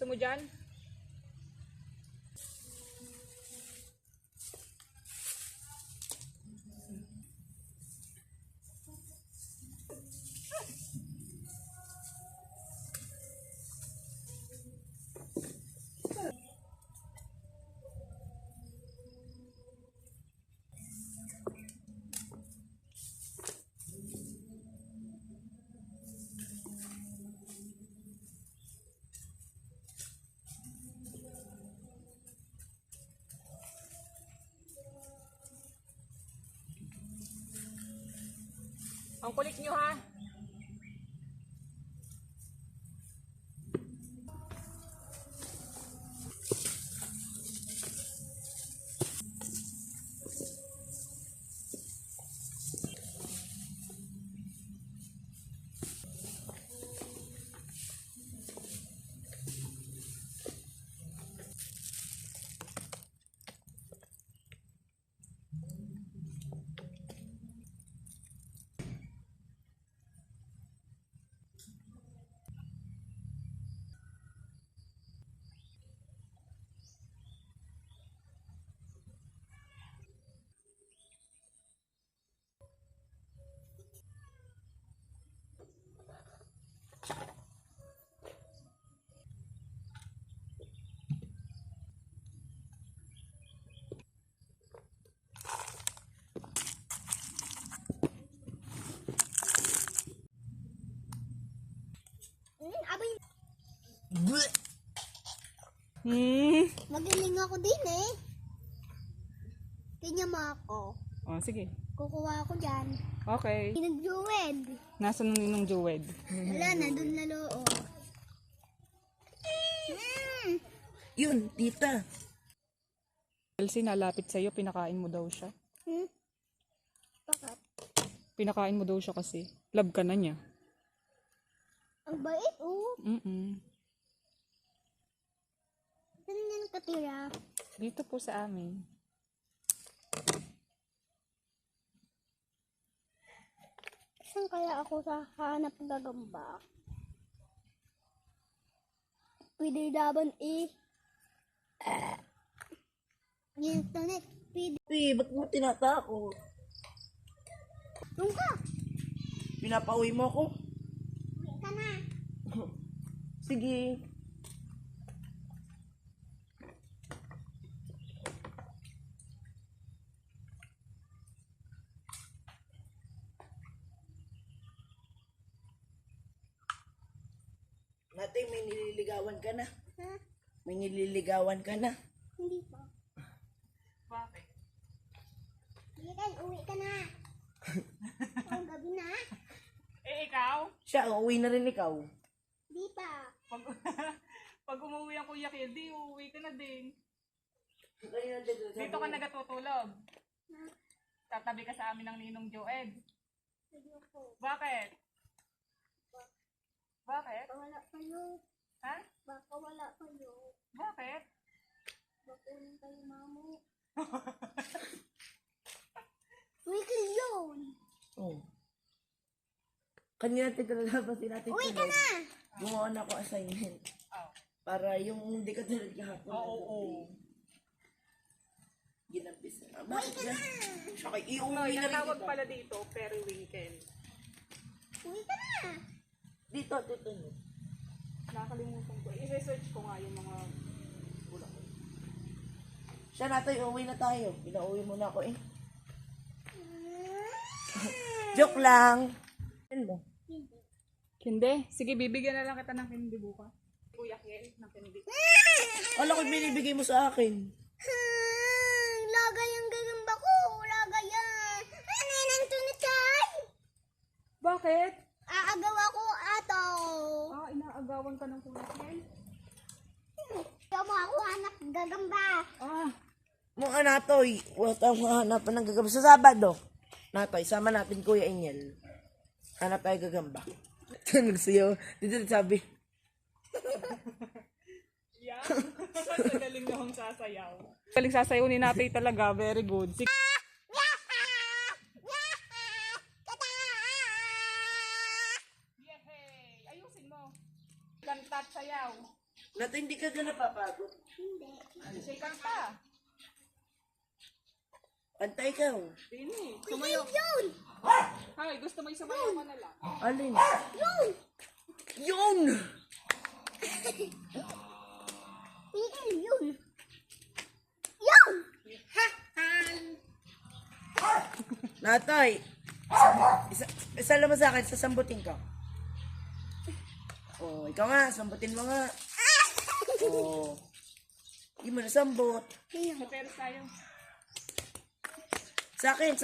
gusto mo dyan? Ang kulit nyo ha. Magaling ako din eh. Tingnan mo ako. Oh, sige. Kukuha ako dyan. Okay. Pinag-jewed. Nasaan ang ninong Jowed? Wala na, dun na loob. Yun, tita. Elsie, nalapit sa'yo, pinakain mo daw siya. Bakit? Pinakain mo daw siya kasi. Love ka na niya. Ang bait oh. Saan niya nakatira? Dito po sa amin. Saan kaya ako sa hanap gagamba? Pwede laban eh. Internet. Pwede. Ba't mo tinatako? Doon ka. Pinapauwi mo ako? Uwi ka na. Sige. Nating may nililigawan ka na. Ha? May nililigawan ka na. Hindi pa. Bakit? Sige kan, uwi ka na. Ang gabi na. Eh, ikaw? Siya, uuwi na rin ikaw. Di pa. Pag umuwi ang Kuya Kildi, uuwi ka na din. Dito Dito ka nagatutulog. Tatabi ka sa amin ng ninong Joed. Ayoko. Bakit? Bakit? Baka wala kayo. Ha? Baka wala kayo. Bakit? Baka ulit kayo mamo. Wiggle yun. Oh. Kanina tigalalabasin natin Uwi ka tulog. na. Gumawa na ako assignment. Oh. Para yung hindi ka tulad kahapon. Oo. Ginampis na. Bakit ka? Saka No, iuwi na rin tinatawag kita. pala dito, periwinkle. Uwi ka na. Dito, dito. No. Nakakalimutan ko. I-research ko nga yung mga bulak. Siya natin, uwi na tayo. Pinauwi mo na ako eh. Joke lang. Hello. Hindi. Sige, bibigyan na lang kita ng candy bukas. Kuya Kiel, ng candy. Kala ko binibigay mo sa akin. Lagay ang gagamba ko. Lagay yan. Ano yan ang tunitay? Bakit? Aagaw ako ato. Ah, inaagawan ka ng Kuya Kiel? Kaya mo ako anak gagamba. Ah, Mga natoy, wala tayong hanapan ng gagamba. Sa Sabado, natoy, sama natin Kuya Inyel. Hanap tayo gagamba. Nagsayaw. Dito sabi, yeah. Sa galing na akong sasayaw. Galing sasayaw ni Natay talaga. Very good. Sige. Yehey! Ayusin mo. Kanta at sayaw. Nato, hindi ka gana papagod. Hindi. Shake hands pa. Pantay ka. Dini. Kuya, yun! Hay, gusto mo isabayaw ka na lang. Alin? Yun! Yun! Yun! Yun! Natoy, isa lang mo sa akin, sasambutin ka. Oh, ikaw nga, sambutin mo nga. Oh. Hindi mo nasambot. Sa peres tayo. Sa akin,